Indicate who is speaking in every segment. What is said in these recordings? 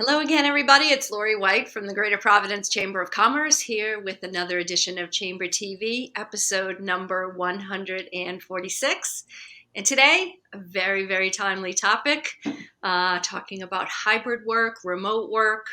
Speaker 1: Hello again, everybody. It's Laurie White from the Greater Providence Chamber of Commerce here with another edition of Chamber TV, episode number 146. And today, a very, very timely topic, talking about hybrid work, remote work,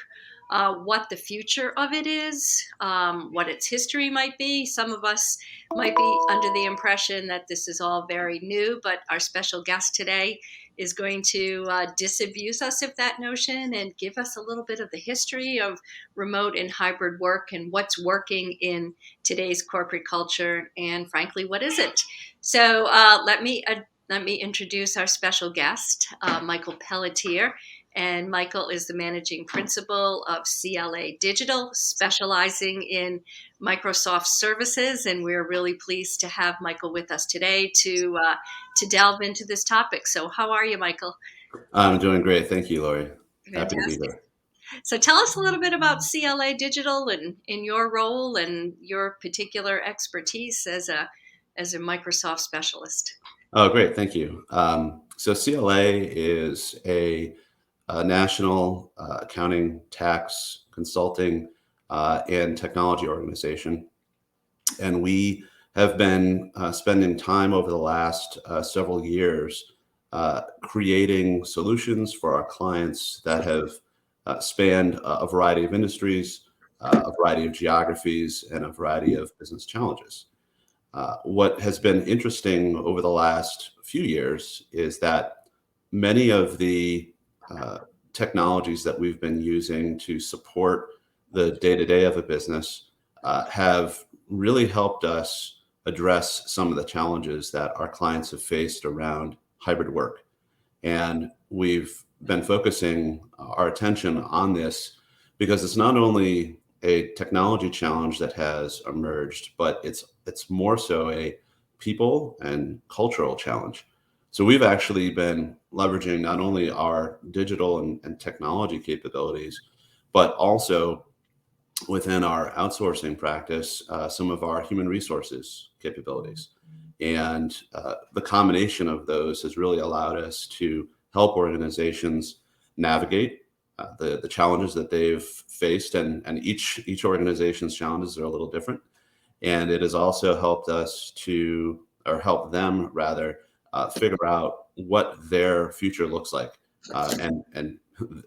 Speaker 1: what the future of it is, what its history might be. Some of us might be under the impression that this is all very new, but our special guest today is going to disabuse us of that notion and give us a little bit of the history of remote and hybrid work and what's working in today's corporate culture, and frankly, what isn't. So let me introduce our special guest, Michael Pelletier. And Michael is the managing principal of CLA Digital, specializing in Microsoft services. And we're really pleased to have Michael with us today to delve into this topic. So how are you, Michael?
Speaker 2: I'm doing great. Thank you, Laurie. Happy to be
Speaker 1: Fantastic.
Speaker 2: here.
Speaker 1: So tell us a little bit about CLA Digital and in your role and your particular expertise as a Microsoft specialist.
Speaker 2: Oh, great. Thank you. So CLA is a national accounting, tax, consulting, and technology organization. And we have been spending time over the last several years creating solutions for our clients that have spanned a variety of industries, a variety of geographies, and a variety of business challenges. What has been interesting over the last few years is that many of the technologies that we've been using to support the day-to-day of a business have really helped us address some of the challenges that our clients have faced around hybrid work. And we've been focusing our attention on this because it's not only a technology challenge that has emerged, but it's more so a people and cultural challenge. So we've actually been leveraging not only our digital and technology capabilities, but also within our outsourcing practice, some of our human resources capabilities. And the combination of those has really allowed us to help organizations navigate the challenges that they've faced, and each organization's challenges are a little different. And it has also helped us to, or help them rather, figure out what their future looks like. And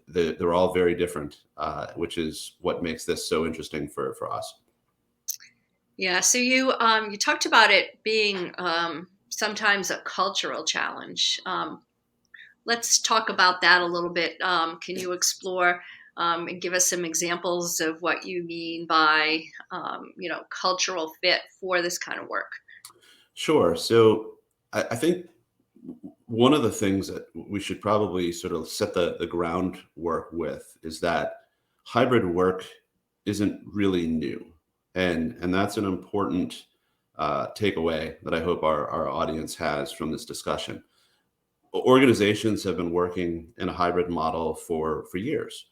Speaker 2: they're all very different, which is what makes this so interesting for us.
Speaker 1: Yeah, so you talked about it being sometimes a cultural challenge. Let's talk about that a little bit. Can you explore and give us some examples of what you mean by cultural fit for this kind of work?
Speaker 2: Sure. So I think one of the things that we should probably sort of set the groundwork with is that hybrid work isn't really new. And that's an important takeaway that I hope our audience has from this discussion. Organizations have been working in a hybrid model for years.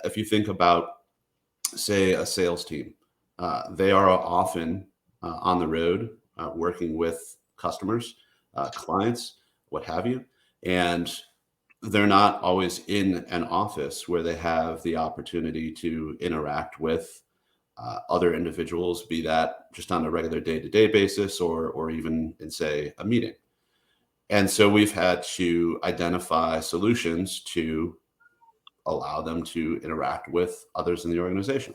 Speaker 2: If you think about, say, a sales team, they are often on the road working with customers, clients, what have you. And they're not always in an office where they have the opportunity to interact with other individuals, be that just on a regular day-to-day basis or even in, say, a meeting. And so we've had to identify solutions to allow them to interact with others in the organization.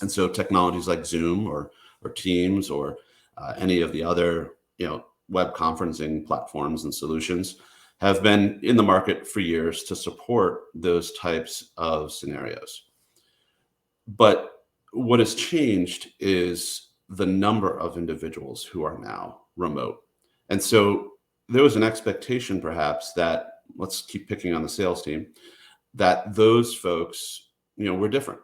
Speaker 2: And so technologies like Zoom or Teams or any of the other web conferencing platforms and solutions have been in the market for years to support those types of scenarios. But what has changed is the number of individuals who are now remote. And so there was an expectation perhaps that, let's keep picking on the sales team, that those folks, were different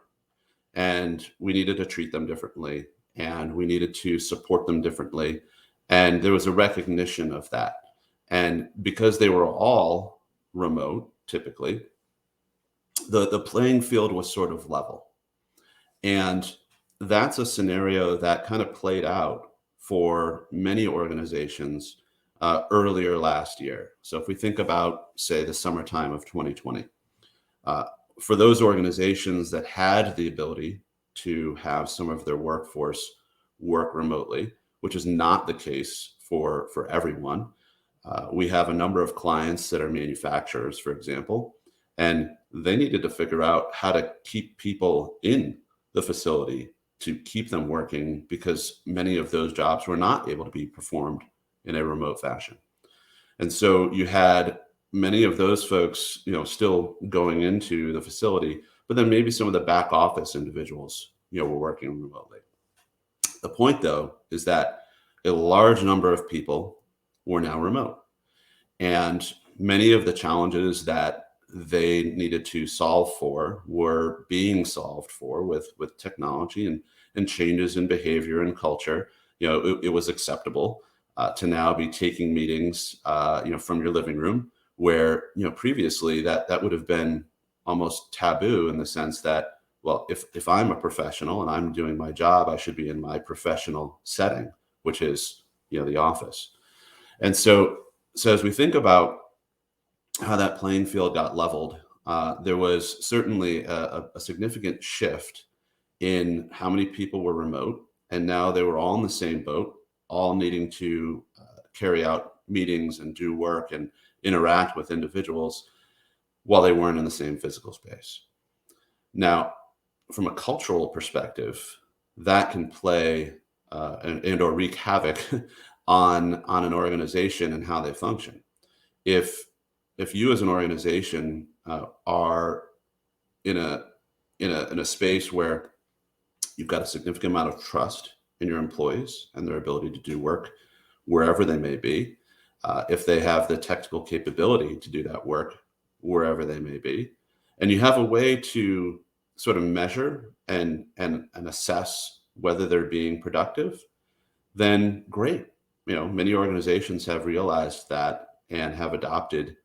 Speaker 2: and we needed to treat them differently and we needed to support them differently. And there was a recognition of that. And because they were all remote, typically, the playing field was sort of level. And that's a scenario that kind of played out for many organizations earlier last year. So if we think about, say, the summertime of 2020, for those organizations that had the ability to have some of their workforce work remotely, which is not the case for everyone. We have a number of clients that are manufacturers, for example, and they needed to figure out how to keep people in the facility to keep them working because many of those jobs were not able to be performed in a remote fashion. And so you had many of those folks, still going into the facility, but then maybe some of the back office individuals, were working remotely. The point, though, is that a large number of people were now remote. And many of the challenges that they needed to solve for were being solved for with technology and changes in behavior and culture. It was acceptable to now be taking meetings, from your living room, where previously that would have been almost taboo in the sense that, well, if I'm a professional and I'm doing my job, I should be in my professional setting, which is the office. And so as we think about how that playing field got leveled, there was certainly a significant shift in how many people were remote, and now they were all in the same boat, all needing to carry out meetings and do work and interact with individuals while they weren't in the same physical space. Now, from a cultural perspective, that can play and or wreak havoc on an organization and how they function. If you as an organization are in a space where you've got a significant amount of trust in your employees and their ability to do work wherever they may be, if they have the technical capability to do that work wherever they may be, and you have a way to sort of measure and assess whether they're being productive, then great. Many organizations have realized that and have adopted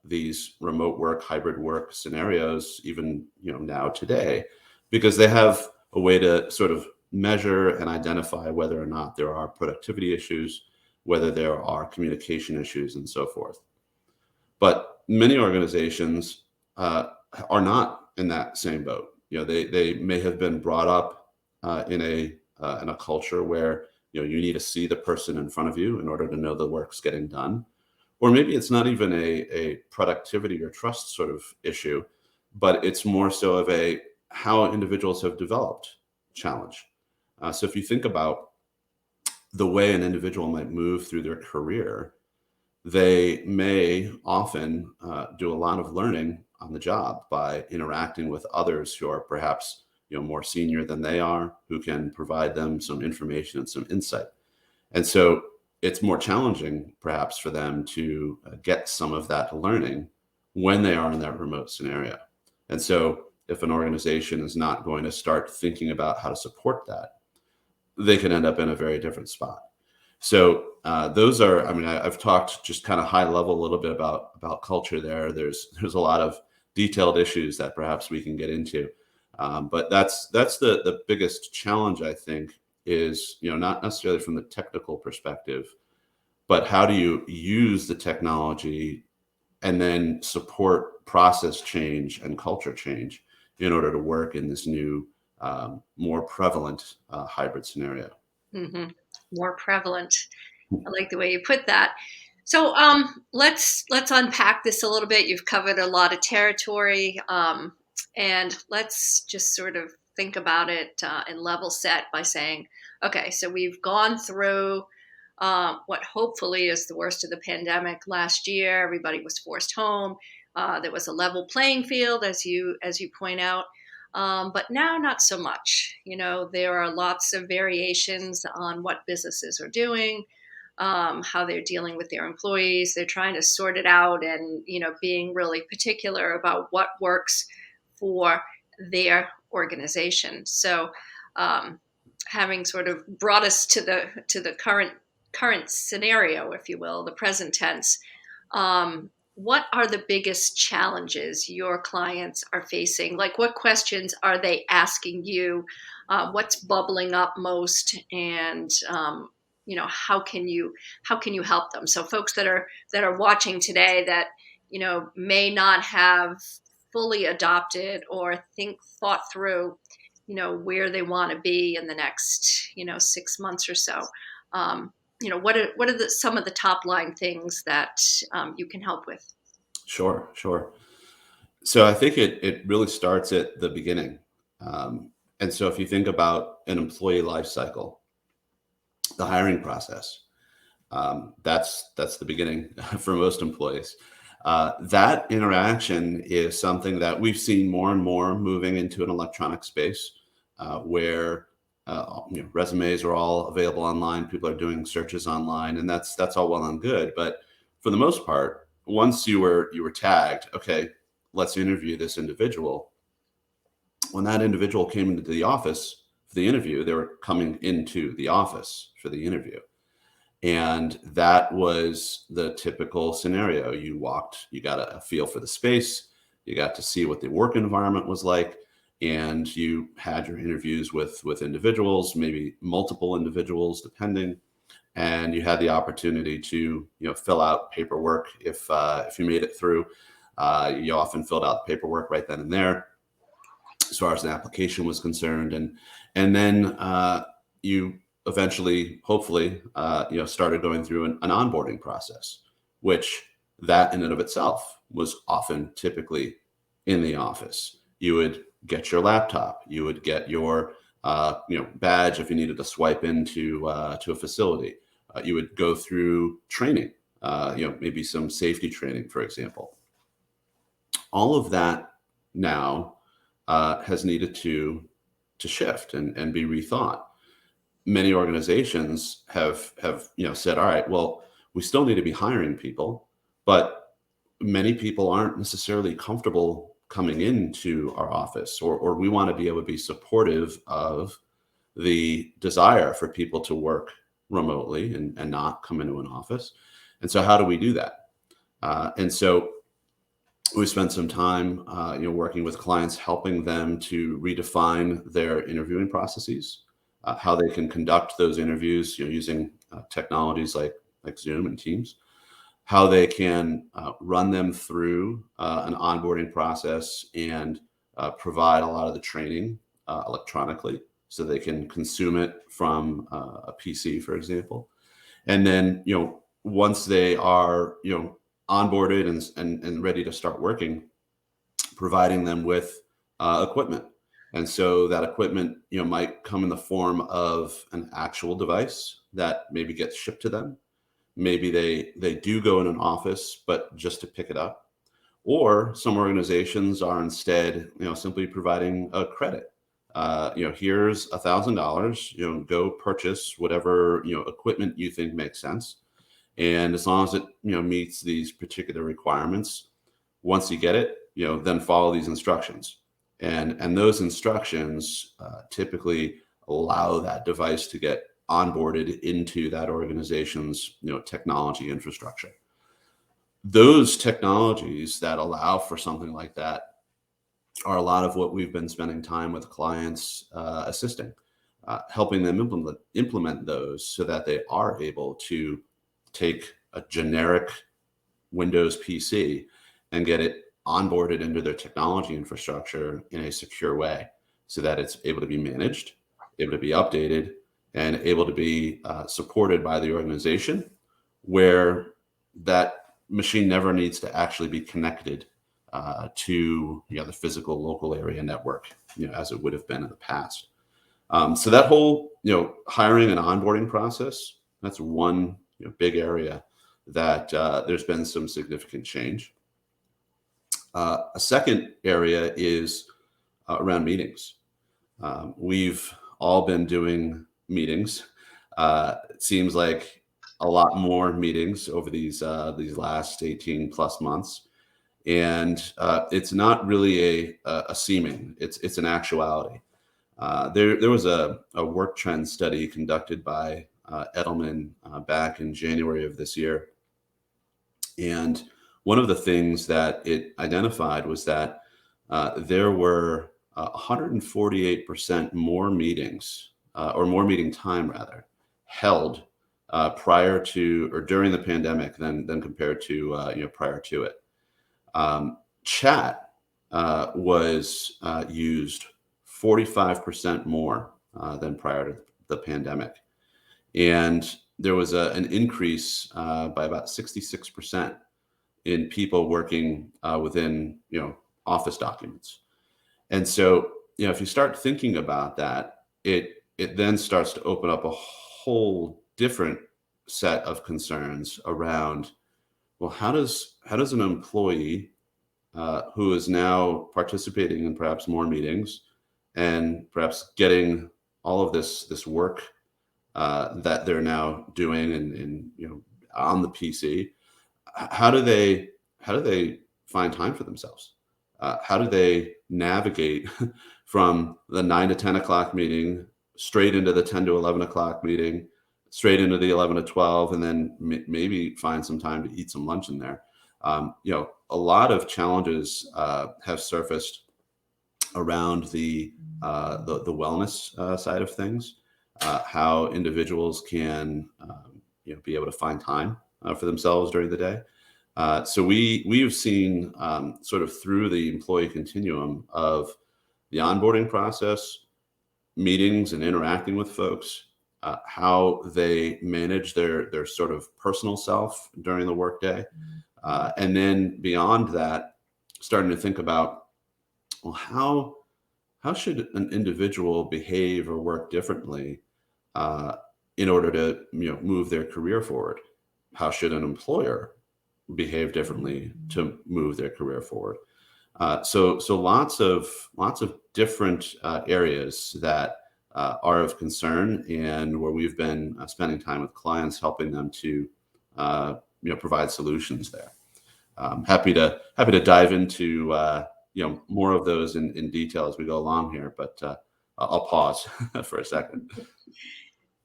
Speaker 2: these remote work, hybrid work scenarios, even now today, because they have a way to sort of measure and identify whether or not there are productivity issues, whether there are communication issues, and so forth. But many organizations are not in that same boat. They may have been brought up in a culture where you need to see the person in front of you in order to know the work's getting done. Or maybe it's not even a productivity or trust sort of issue, but it's more so of a how individuals have developed challenge. So if you think about the way an individual might move through their career, they may often do a lot of learning on the job by interacting with others who are perhaps more senior than they are, who can provide them some information and some insight. And so it's more challenging perhaps for them to get some of that learning when they are in that remote scenario. And so if an organization is not going to start thinking about how to support that, they can end up in a very different spot. So those are, I've talked just kind of high level a little bit about culture there. There's a lot of detailed issues that perhaps we can get into. But that's the biggest challenge, I think, is, not necessarily from the technical perspective, but how do you use the technology and then support process change and culture change in order to work in this new, more prevalent hybrid scenario.
Speaker 1: Mm-hmm. More prevalent. I like the way you put that. So let's unpack this a little bit. You've covered a lot of territory, and let's just sort of think about it and level set by saying, okay, so we've gone through what hopefully is the worst of the pandemic last year. Everybody was forced home. There was a level playing field, as you point out. But now, not so much. There are lots of variations on what businesses are doing, how they're dealing with their employees. They're trying to sort it out and, being really particular about what works for their organization. So, having sort of brought us to the current scenario, if you will, the present tense, what are the biggest challenges your clients are facing? Like, what questions are they asking you? What's bubbling up most? And how can you help them? So folks that are watching today that may not have fully adopted or thought through, where they want to be in the next, 6 months or so. What are some of the top line things that you can help with?
Speaker 2: Sure, sure. So I think it really starts at the beginning. And so if you think about an employee life cycle, the hiring process, that's the beginning for most employees. That interaction is something that we've seen more and more moving into an electronic space, where resumes are all available online. People are doing searches online, and that's all well and good. But for the most part, once you were tagged, okay, let's interview this individual. When that individual came into the office for the interview, they were coming into the office for the interview. And that was the typical scenario. You walked, you got a feel for the space, you got to see what the work environment was like, and you had your interviews with individuals, maybe multiple individuals, depending. And you had the opportunity to fill out paperwork if you made it through. You often filled out the paperwork right then and there, as far as the application was concerned, and then you eventually, hopefully, started going through an onboarding process, which that in and of itself was often typically in the office. You would get your laptop, you would get your badge if you needed to swipe into to a facility. You would go through training, maybe some safety training, for example. All of that now has needed to shift and be rethought. Many organizations have said, all right, well, we still need to be hiring people, but many people aren't necessarily comfortable coming into our office, or we want to be able to be supportive of the desire for people to work remotely and not come into an office. And so how do we do that? And so we spent some time, working with clients, helping them to redefine their interviewing processes, how they can conduct those interviews, using technologies like Zoom and Teams, how they can run them through an onboarding process and provide a lot of the training electronically, so they can consume it from a PC, for example. And then, once they are, onboarded and ready to start working, providing them with equipment. And so that equipment, might come in the form of an actual device that maybe gets shipped to them. Maybe they do go in an office, but just to pick it up. Or some organizations are instead, simply providing a credit. Here's $1,000. Go purchase whatever equipment you think makes sense, and as long as it meets these particular requirements, once you get it, then follow these instructions. And those instructions typically allow that device to get onboarded into that organization's technology infrastructure. Those technologies that allow for something like that are a lot of what we've been spending time with clients assisting, helping them implement those so that they are able to take a generic Windows PC and get it onboarded into their technology infrastructure in a secure way, so that it's able to be managed, able to be updated, and able to be supported by the organization, where that machine never needs to actually be connected to the physical local area network, as it would have been in the past. So that whole hiring and onboarding process, that's one big area that there's been some significant change. A second area is around meetings. We've all been doing meetings. It seems like a lot more meetings over these last 18 plus months, and it's not really a seeming; it's an actuality. There was a work trend study conducted by Edelman back in January of this year, and one of the things that it identified was that there were 148% more meetings, or more meeting time rather, held prior to or during the pandemic than compared to prior to it. Chat was used 45% more than prior to the pandemic. And there was an increase by about 66% in people working within, office documents. And so, if you start thinking about that, it then starts to open up a whole different set of concerns around, well, how does an employee who is now participating in perhaps more meetings and perhaps getting all of this work that they're now doing and on the PC, how do they find time for themselves? How do they navigate from the 9 to 10 o'clock meeting straight into the 10 to 11 o'clock meeting, straight into the 11 to 12, and then maybe find some time to eat some lunch in there? A lot of challenges have surfaced around the wellness side of things, how individuals can be able to find time for themselves during the day. So we've seen sort of through the employee continuum of the onboarding process, meetings and interacting with folks, how they manage their sort of personal self during the workday, and then beyond that, starting to think about, well, how should an individual behave or work differently uh, in order to move their career forward? How should an employer behave differently to move their career forward? So lots of different areas that are of concern, and where we've been spending time with clients, helping them to provide solutions there. Happy to dive into more of those in detail as we go along here, but I'll pause for a second.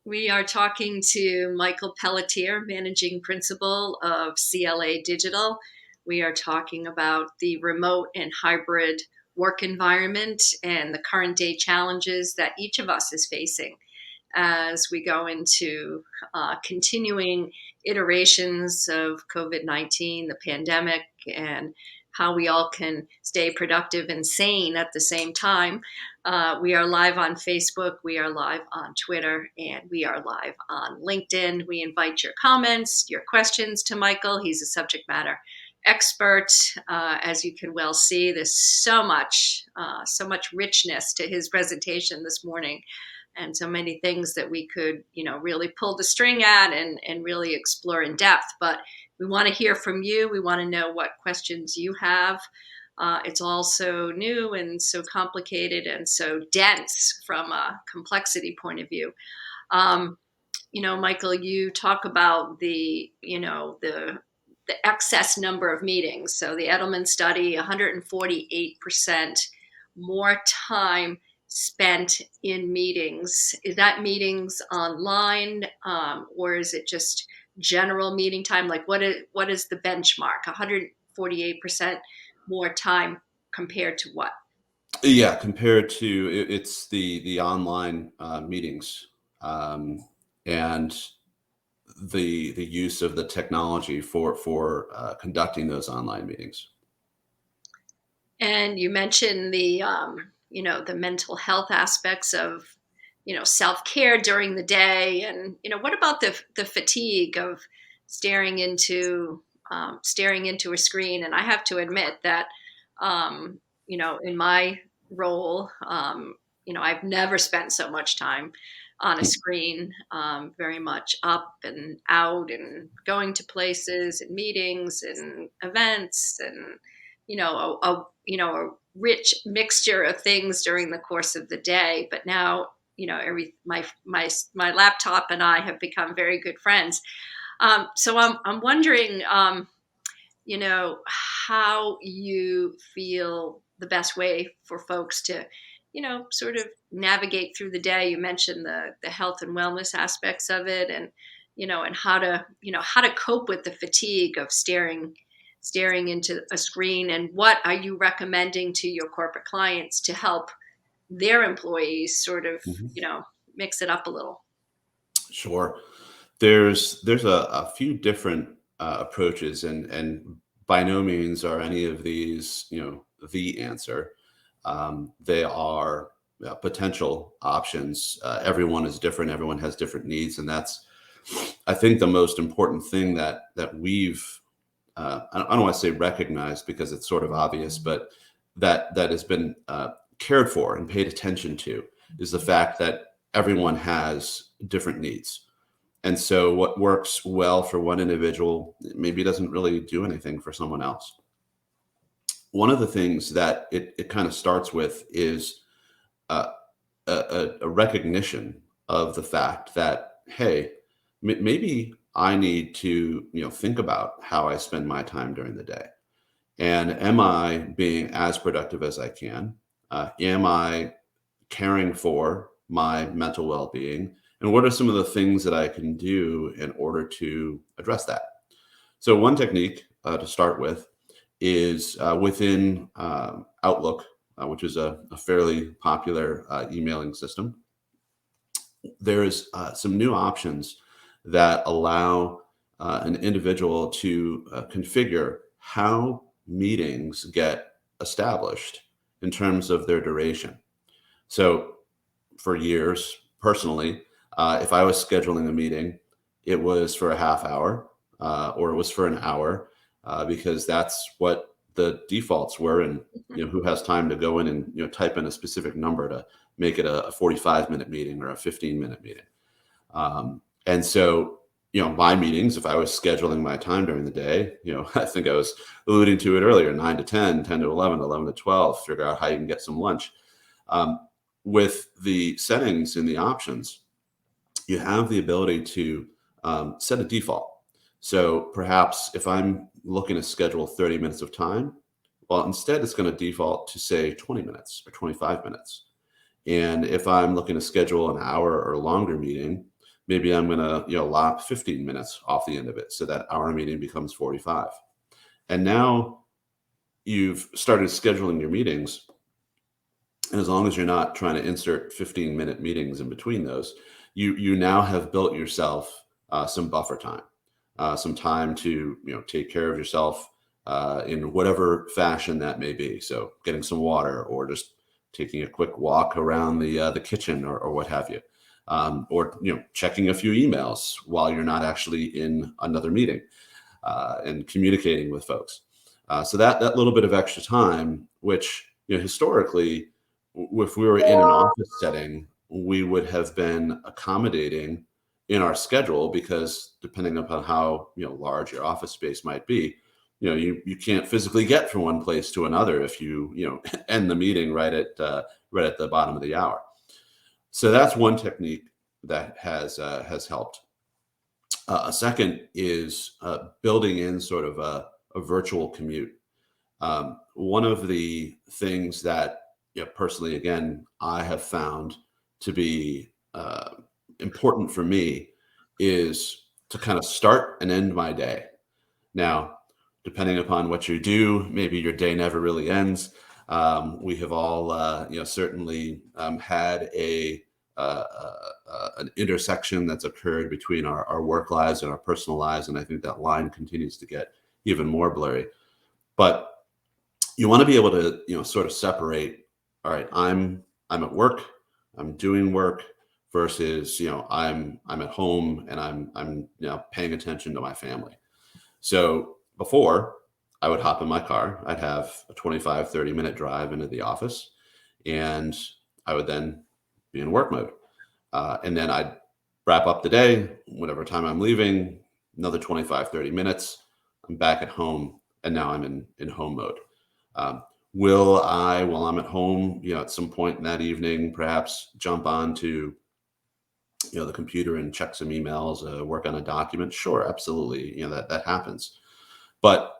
Speaker 1: We are talking to Michael Pelletier, Managing Principal of CLA Digital. We are talking about the remote and hybrid work environment and the current day challenges that each of us is facing as we go into continuing iterations of COVID-19, the pandemic, and how we all can stay productive and sane at the same time. We are live on Facebook, we are live on Twitter, and we are live on LinkedIn. We invite your comments, your questions to Michael. He's a subject matter expert. As you can well see, there's so much richness to his presentation this morning, and so many things that we could, really pull the string at and really explore in depth. But we want to hear from you. We want to know what questions you have. It's all so new and so complicated and so dense from a complexity point of view. Michael, you talk about the excess number of meetings. So the Edelman study, 148% more time spent in meetings. Is that meetings online, or is it just general meeting time? Like what is the benchmark? 148% more time compared to what?
Speaker 2: Yeah, compared to it's the online meetings, and the use of the technology for conducting those online meetings.
Speaker 1: And you mentioned the mental health aspects of, self-care during the day. And, what about the fatigue of staring into, staring into a screen? And I have to admit that, in my role, I've never spent so much time on a screen, very much up and out and going to places and meetings and events and, a rich mixture of things during the course of the day. But now, my laptop and I have become very good friends. So I'm wondering, how you feel the best way for folks to, sort of navigate through the day. You mentioned the health and wellness aspects of it, and, and how to cope with the fatigue of staring into a screen. And what are you recommending to your corporate clients to help their employees sort of,
Speaker 2: Mhm.
Speaker 1: mix it up a little?
Speaker 2: Sure. There's a few different approaches, and by no means are any of these the answer. They are potential options. Everyone is different. Everyone has different needs, and that's, I think, the most important thing that we've I don't want to say recognized because it's sort of obvious, but that has been cared for and paid attention to is the fact that everyone has different needs. And so what works well for one individual maybe doesn't really do anything for someone else. One of the things that it kind of starts with is uh, a recognition of the fact that, hey, maybe I need to, think about how I spend my time during the day. And am I being as productive as I can? Am I caring for my mental well-being? And what are some of the things that I can do in order to address that? So one technique to start with is within Outlook, which is a fairly popular emailing system. There's some new options that allow an individual to configure how meetings get established in terms of their duration. So for years, personally, if I was scheduling a meeting, it was for a half hour or it was for an hour because that's what the defaults were. And who has time to go in and type in a specific number to make it a 45-minute meeting or a 15-minute meeting. And so, my meetings, if I was scheduling my time during the day, I think I was alluding to it earlier, 9 to 10, 10 to 11, 11 to 12, figure out how you can get some lunch. With the settings in the options, you have the ability to set a default. So perhaps if I'm looking to schedule 30 minutes of time, well, instead it's going to default to say 20 minutes or 25 minutes. And if I'm looking to schedule an hour or longer meeting, maybe I'm going to, lop 15 minutes off the end of it. So that hour meeting becomes 45. And now you've started scheduling your meetings. And as long as you're not trying to insert 15-minute meetings in between those, you now have built yourself some buffer time, some time to take care of yourself in whatever fashion that may be. So getting some water, or just taking a quick walk around the kitchen, or what have you, or checking a few emails while you're not actually in another meeting and communicating with folks. So that little bit of extra time, which historically, if we were in an office setting, we would have been accommodating in our schedule, because depending upon how large your office space might be, you can't physically get from one place to another if you end the meeting right at the bottom of the hour. So that's one technique that has helped. A second is building in sort of a virtual commute. One of the things that personally, again, I have found to be important for me is to kind of start and end my day. Now, depending upon what you do, maybe your day never really ends. We have all, certainly had an intersection that's occurred between our work lives and our personal lives, and I think that line continues to get even more blurry. But you want to be able to, sort of separate. All right, I'm at work, I'm doing work, versus I'm at home and I'm paying attention to my family. So before, I would hop in my car, I'd have a 25-30 minute drive into the office, and I would then be in work mode. And then I'd wrap up the day, whatever time I'm leaving, another 25-30 minutes, I'm back at home, and now I'm in home mode. Will I, while I'm at home, at some point in that evening, perhaps jump on to, the computer and check some emails, work on a document? Sure, absolutely. That happens. But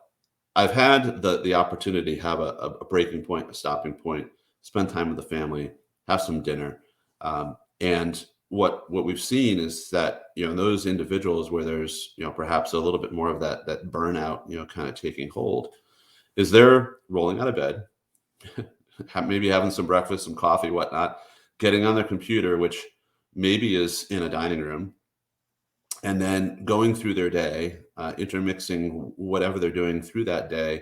Speaker 2: I've had the opportunity to have a breaking point, a stopping point, spend time with the family, have some dinner. And what we've seen is that, those individuals where there's, perhaps a little bit more of that burnout, kind of taking hold, is they're rolling out of bed, maybe having some breakfast, some coffee, whatnot, getting on their computer, which maybe is in a dining room, and then going through their day, intermixing whatever they're doing through that day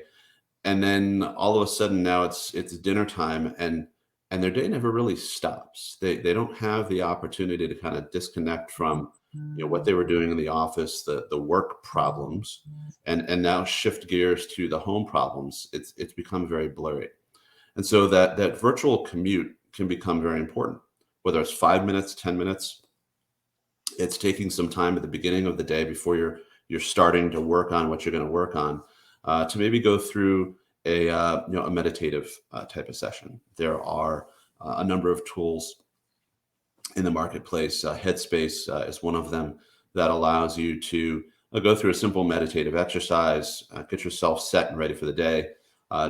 Speaker 2: and then all of a sudden now it's dinner time, and their day never really stops. They don't have the opportunity to kind of disconnect from what they were doing in the office, the work problems, and now shift gears to the home problems. It's become very blurry. And so that virtual commute can become very important, whether it's 5 minutes, 10 minutes. It's taking some time at the beginning of the day before you're starting to work on what you're going to work on, to maybe go through a meditative type of session. There are a number of tools in the marketplace. Headspace is one of them that allows you to go through a simple meditative exercise, get yourself set and ready for the day,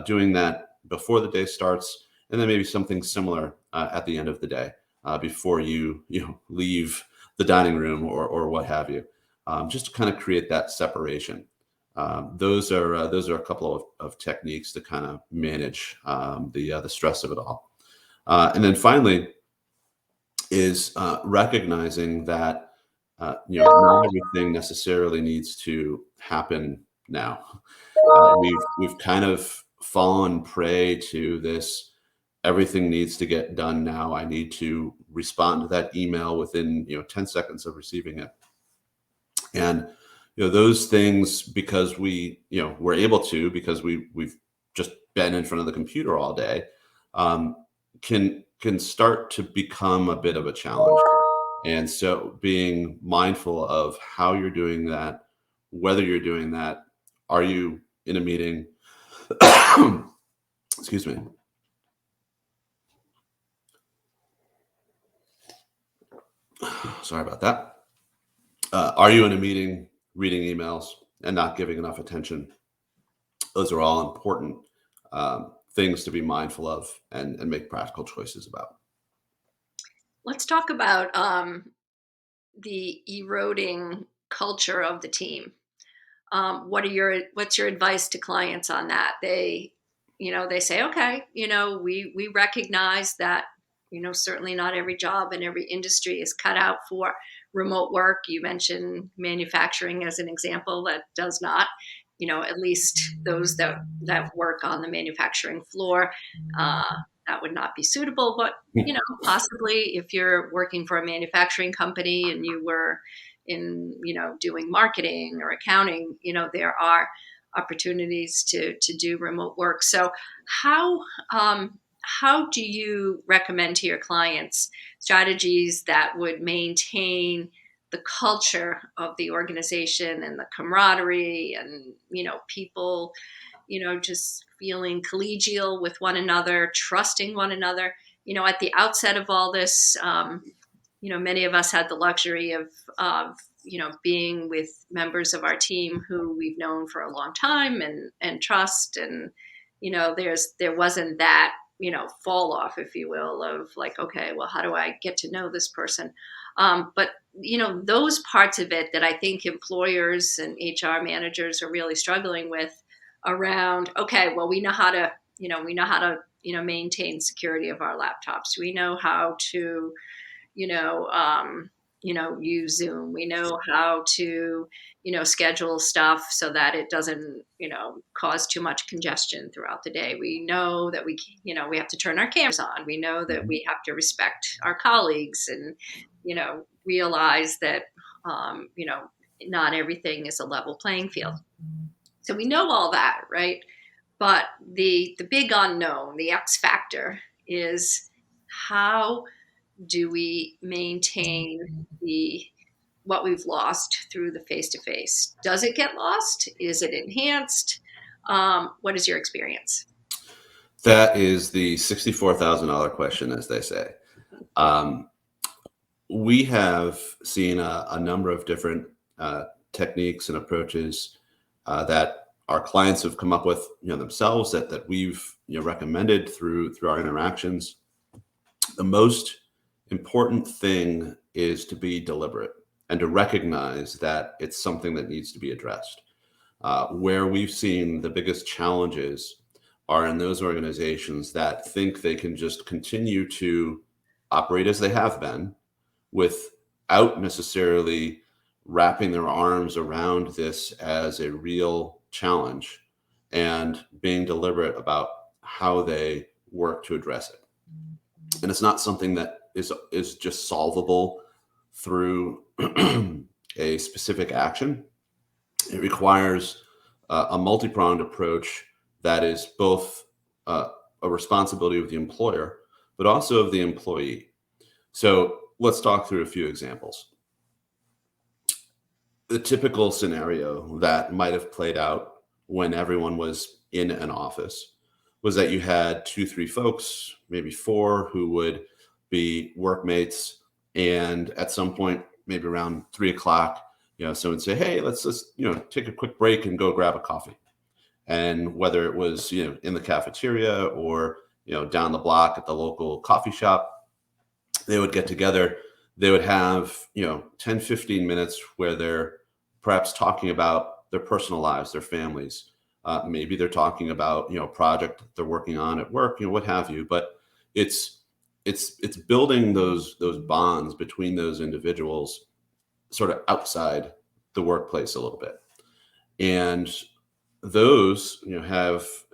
Speaker 2: doing that before the day starts, and then maybe something similar at the end of the day, before you leave the dining room or what have you, just to kind of create that separation. Those are a couple of techniques to kind of manage the stress of it all. And then finally is recognizing that not everything necessarily needs to happen now. We've kind of fallen prey to this. Everything needs to get done now. I need to respond to that email within 10 seconds of receiving it. And those things, because we're able to, because we've just been in front of the computer all day, can start to become a bit of a challenge. And so being mindful of how you're doing that, whether you're doing that, are you in a meeting? Excuse me. Sorry about that. Are you in a meeting, reading emails and not giving enough attention? Those are all important things to be mindful of and make practical choices about.
Speaker 1: Let's talk about the eroding culture of the team. What's your advice to clients on that? They say, okay, we recognize that, certainly not every job and every industry is cut out for remote work. You mentioned manufacturing as an example that does not, at least those that work on the manufacturing floor, that would not be suitable. But, possibly if you're working for a manufacturing company and you were in, doing marketing or accounting, there are opportunities to do remote work. So how do you recommend to your clients strategies that would maintain the culture of the organization and the camaraderie and, people, just feeling collegial with one another, trusting one another? At the outset of all this, many of us had the luxury of being with members of our team who we've known for a long time and trust. And, there wasn't that, fall off, if you will, of like, okay, well, how do I get to know this person? But, those parts of it that I think employers and HR managers are really struggling with around, okay, well, we know how to maintain security of our laptops. We know how to, you know, um, use Zoom. We know how to, schedule stuff so that it doesn't, cause too much congestion throughout the day. We know that we have to turn our cameras on. We know that we have to respect our colleagues and, realize that, not everything is a level playing field. So we know all that, right? But the big unknown, the X factor, is how do we maintain what we've lost through the face to face? Does it get lost? Is it enhanced? What is your experience?
Speaker 2: That is the $64,000 question, as they say. We have seen a number of different techniques and approaches that our clients have come up with, themselves, that we've recommended through our interactions. The most important thing is to be deliberate and to recognize that it's something that needs to be addressed. Where we've seen the biggest challenges are in those organizations that think they can just continue to operate as they have been without necessarily wrapping their arms around this as a real challenge and being deliberate about how they work to address it. And it's not something that is just solvable through a specific action. It requires a multi-pronged approach that is both a responsibility of the employer, but also of the employee. So let's talk through a few examples. The typical scenario that might have played out when everyone was in an office was that you had 2, 3 folks, maybe 4, who would be workmates. And at some point, maybe around 3 o'clock, someone would say, "Hey, let's just, take a quick break and go grab a coffee." And whether it was, in the cafeteria or, down the block at the local coffee shop, they would get together. They would have, 10, 15 minutes where they're perhaps talking about their personal lives, their families. Maybe they're talking about, a project that they're working on at work, what have you. But it's building those bonds between those individuals sort of outside the workplace a little bit. And those,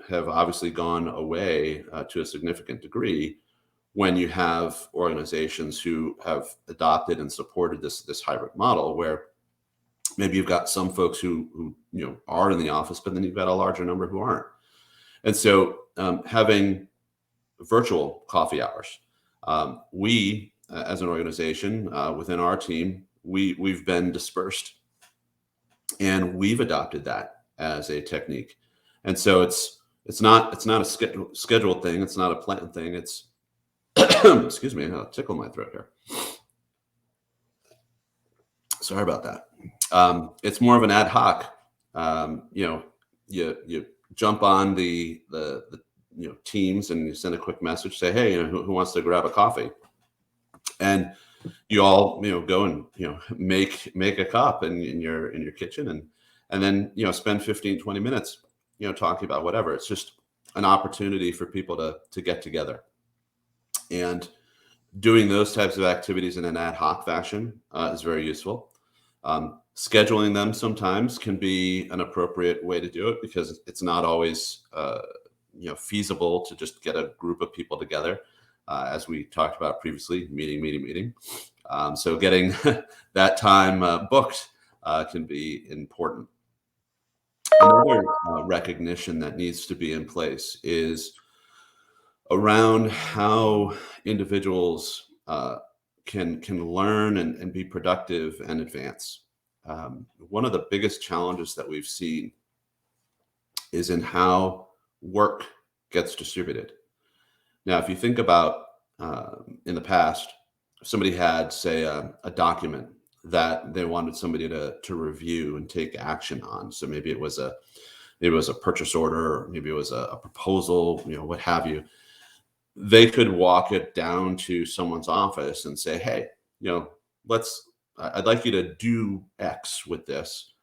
Speaker 2: have obviously gone away to a significant degree when you have organizations who have adopted and supported this hybrid model, where maybe you've got some folks who are in the office, but then you've got a larger number who aren't. And so having virtual coffee hours, we as an organization within our team, we've been dispersed, and we've adopted that as a technique. And so it's not a scheduled thing. It's not a planned thing. It's excuse me, I had a tickle in my throat here. Sorry about that. It's more of an ad hoc. You jump on the Teams, and you send a quick message, say, "Hey, who wants to grab a coffee?" And you all go and make a cup in your kitchen, and then spend 15, 20 minutes talking about whatever. It's just an opportunity for people to get together. And doing those types of activities in an ad hoc fashion is very useful. Scheduling them sometimes can be an appropriate way to do it, because it's not always feasible to just get a group of people together. As we talked about previously, meeting. So getting that time booked can be important. Another recognition that needs to be in place is around how individuals can learn and be productive and advance. One of the biggest challenges that we've seen is in how work gets distributed. Now, if you think about in the past, somebody had, say, a document that they wanted somebody to review and take action on. So maybe it was a purchase order, or maybe it was a proposal, what have you. They could walk it down to someone's office and say, "Hey, I'd like you to do X with this.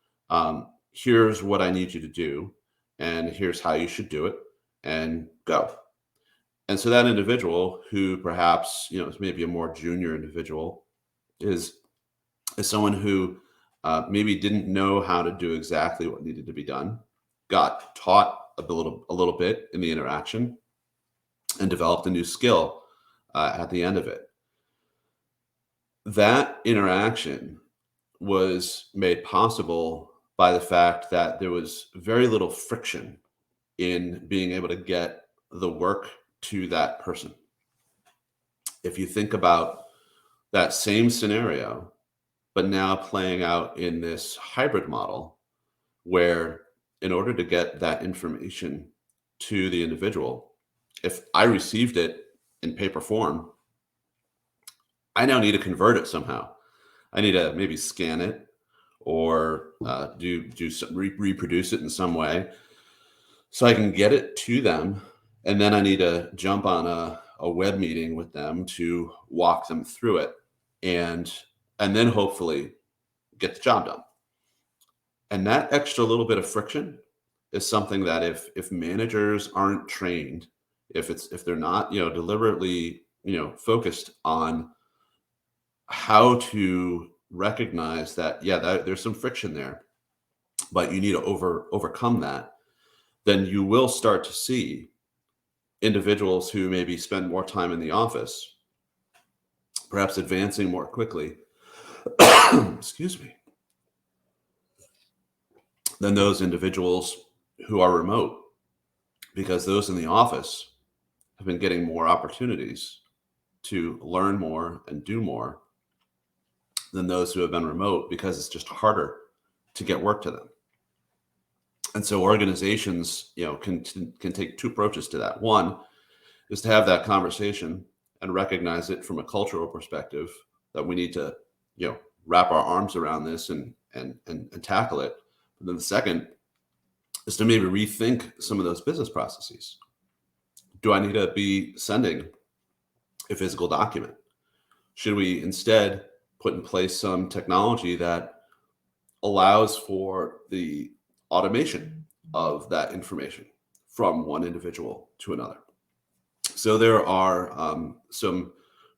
Speaker 2: Here's what I need you to do, and here's how you should do it, and go." And so that individual, who perhaps is maybe a more junior individual, is someone who maybe didn't know how to do exactly what needed to be done, got taught a little bit in the interaction, and developed a new skill at the end of it. That interaction was made possible by the fact that there was very little friction in being able to get the work to that person. If you think about that same scenario, but now playing out in this hybrid model, where in order to get that information to the individual, if I received it in paper form, I now need to convert it somehow. I need to maybe scan it, or reproduce it in some way, so I can get it to them. And then I need to jump on a web meeting with them to walk them through it, and then hopefully get the job done. And that extra little bit of friction is something that if managers aren't trained, if they're not deliberately focused on how to recognize that, that there's some friction there, but you need to overcome that, then you will start to see individuals who maybe spend more time in the office, perhaps advancing more quickly, excuse me, than those individuals who are remote, because those in the office have been getting more opportunities to learn more and do more than those who have been remote, because it's just harder to get work to them. And so organizations, can take two approaches to that. One is to have that conversation and recognize it from a cultural perspective, that we need to, wrap our arms around this and tackle it. But then the second is to maybe rethink some of those business processes. Do I need to be sending a physical document? Should we instead put in place some technology that allows for the automation of that information from one individual to another? So there are some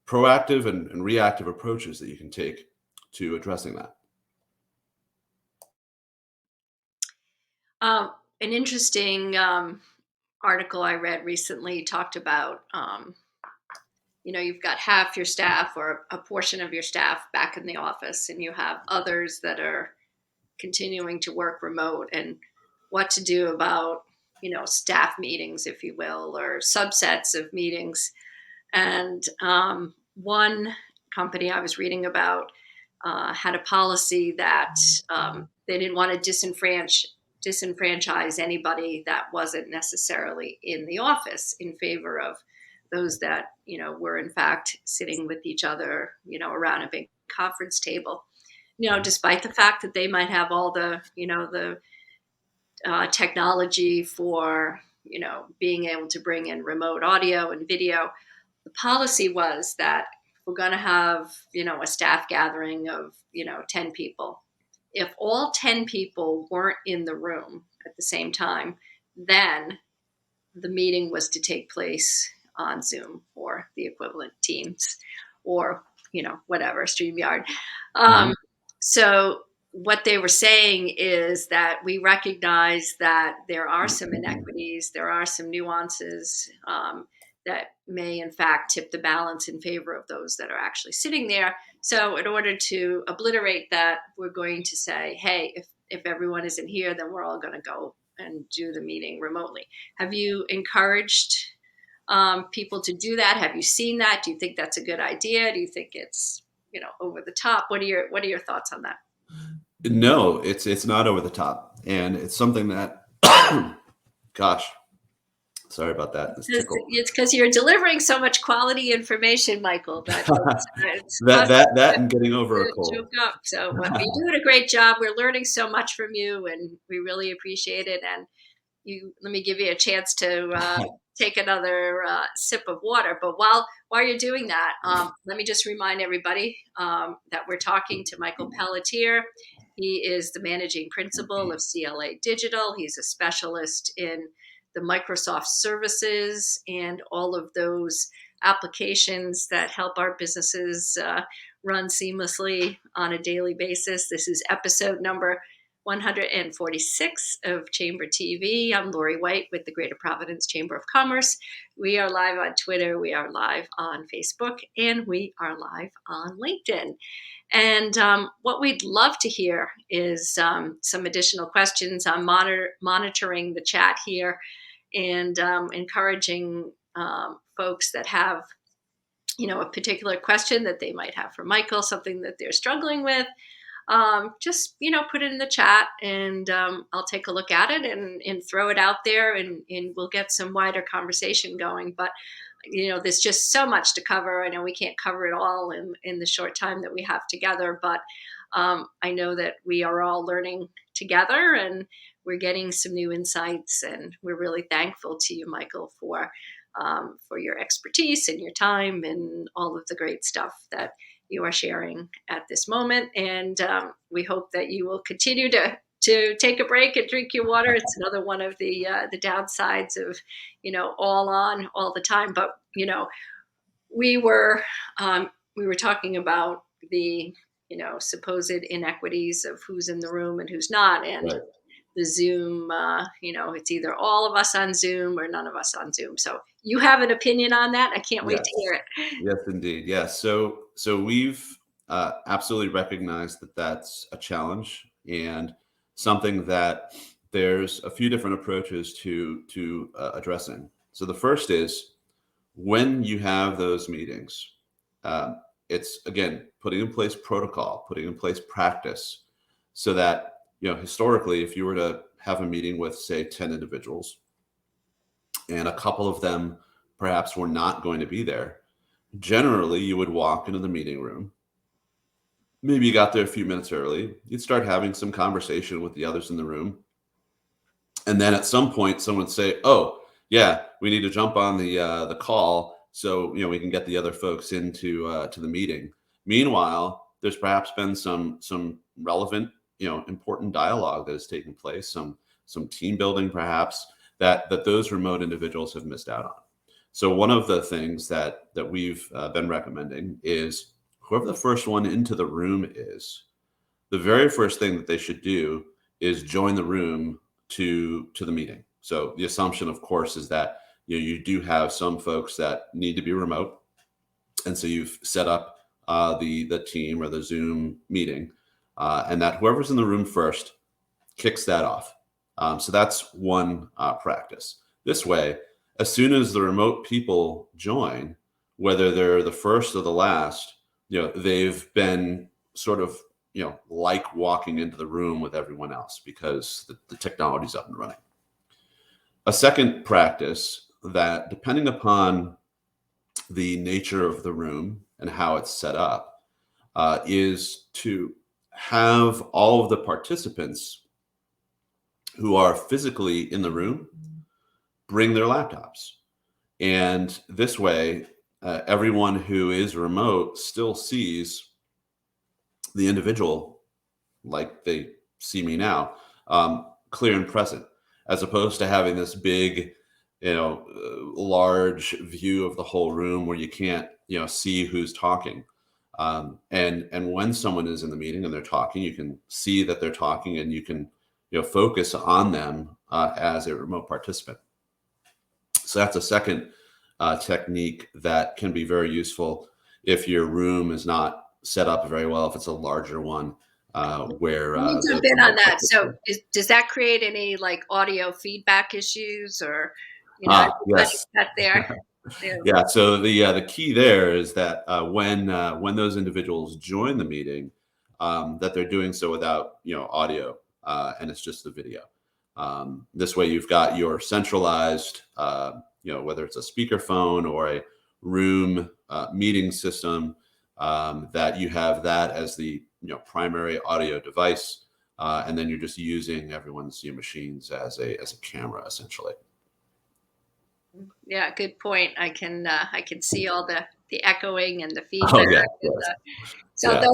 Speaker 2: proactive and reactive approaches that you can take to addressing that.
Speaker 1: An interesting article I read recently talked about, you've got half your staff or a portion of your staff back in the office, and you have others that are continuing to work remote, and what to do about, staff meetings, if you will, or subsets of meetings. And one company I was reading about had a policy that they didn't want to disenfranchise anybody that wasn't necessarily in the office, in favor of those that were in fact sitting with each other, around a big conference table. Despite the fact that they might have all the technology for being able to bring in remote audio and video, the policy was that we're going to have a staff gathering of 10 people. If all 10 people weren't in the room at the same time, then the meeting was to take place on Zoom or the equivalent Teams, or whatever, StreamYard.
Speaker 2: Mhm.
Speaker 1: So what they were saying is that we recognize that there are some inequities, there are some nuances that may in fact tip the balance in favor of those that are actually sitting there. So in order to obliterate that, we're going to say, hey, if everyone isn't here, then we're all going to go and do the meeting remotely. Have you encouraged people to do that? Have you seen that? Do you think that's a good idea? Do you think it's over the top? What are your thoughts on that?
Speaker 2: No, it's not over the top, and it's something that, gosh, sorry about that. This tickle.
Speaker 1: It's because you're delivering so much quality information, Michael, that it's
Speaker 2: that
Speaker 1: causing
Speaker 2: that
Speaker 1: me
Speaker 2: that and getting over a
Speaker 1: to
Speaker 2: cold.
Speaker 1: choke up. So you're doing a great job. We're learning so much from you, and we really appreciate it. And let me give you a chance to take another sip of water. But while you're doing that, let me just remind everybody that we're talking to Michael Pelletier. He is the managing principal of CLA Digital. He's a specialist in the Microsoft services and all of those applications that help our businesses run seamlessly on a daily basis. This is episode number 146 of Chamber TV. I'm Laurie White with the Greater Providence Chamber of Commerce. We are live on Twitter, we are live on Facebook, and we are live on LinkedIn. And what we'd love to hear is some additional questions. I'm monitoring the chat here and encouraging folks that have a particular question that they might have for Michael, something that they're struggling with. Just put it in the chat, and I'll take a look at it and throw it out there, and we'll get some wider conversation going. But there's just so much to cover. I know we can't cover it all in the short time that we have together, but I know that we are all learning together, and we're getting some new insights, and we're really thankful to you, Michael, for your expertise and your time and all of the great stuff that you are sharing at this moment. And we hope that you will continue to take a break and drink your water. It's another one of the downsides of all on all the time. But we were talking about the supposed inequities of who's in the room and who's not, and
Speaker 2: Right.
Speaker 1: the Zoom, it's either all of us on Zoom or none of us on Zoom. So you have an opinion on that? I can't wait to hear
Speaker 2: Yes.
Speaker 1: it.
Speaker 2: Yes, indeed. Yes. So we've absolutely recognized that that's a challenge and something that there's a few different approaches to addressing. So the first is when you have those meetings, um, it's again putting in place protocol, putting in place practice, so that historically, if you were to have a meeting with say 10 individuals and a couple of them perhaps were not going to be there, generally you would walk into the meeting room. Maybe you got there a few minutes early. You'd start having some conversation with the others in the room. And then at some point, someone would say, "Oh, yeah, we need to jump on the call so we can get the other folks into to the meeting." Meanwhile, there's perhaps been some relevant, important dialogue that has taken place, some team building, perhaps that those remote individuals have missed out on. So one of the things that we've been recommending is whoever the first one into the room is, the very first thing that they should do is join the room to the meeting. So the assumption, of course, is that you do have some folks that need to be remote, and so you've set up the team or the Zoom meeting, and that whoever's in the room first kicks that off. So that's one practice. This way, as soon as the remote people join, whether they're the first or the last, they've been sort of, like walking into the room with everyone else because the technology's up and running. A second practice that, depending upon the nature of the room and how it's set up, is to have all of the participants who are physically in the room bring their laptops. And this way, everyone who is remote still sees the individual like they see me now, clear and present, as opposed to having this big, large view of the whole room where you can't, see who's talking. And when someone is in the meeting and they're talking, you can see that they're talking, and you can, focus on them as a remote participant. So that's a second technique that can be very useful if your room is not set up very well, if it's a larger one. Where
Speaker 1: Let me jump in on that. So, does that create any like audio feedback issues, or everybody
Speaker 2: yes.
Speaker 1: got there?
Speaker 2: Yeah. So the key there is that when those individuals join the meeting, that they're doing so without audio, and it's just the video. This way, you've got your centralized, whether it's a speakerphone or a room meeting system, that you have that as the primary audio device, and then you're just using everyone's machines as a camera, essentially.
Speaker 1: Yeah, good point. I can see all the echoing and the
Speaker 2: Oh
Speaker 1: feedback.
Speaker 2: yeah,
Speaker 1: And
Speaker 2: yes,
Speaker 1: so
Speaker 2: yeah,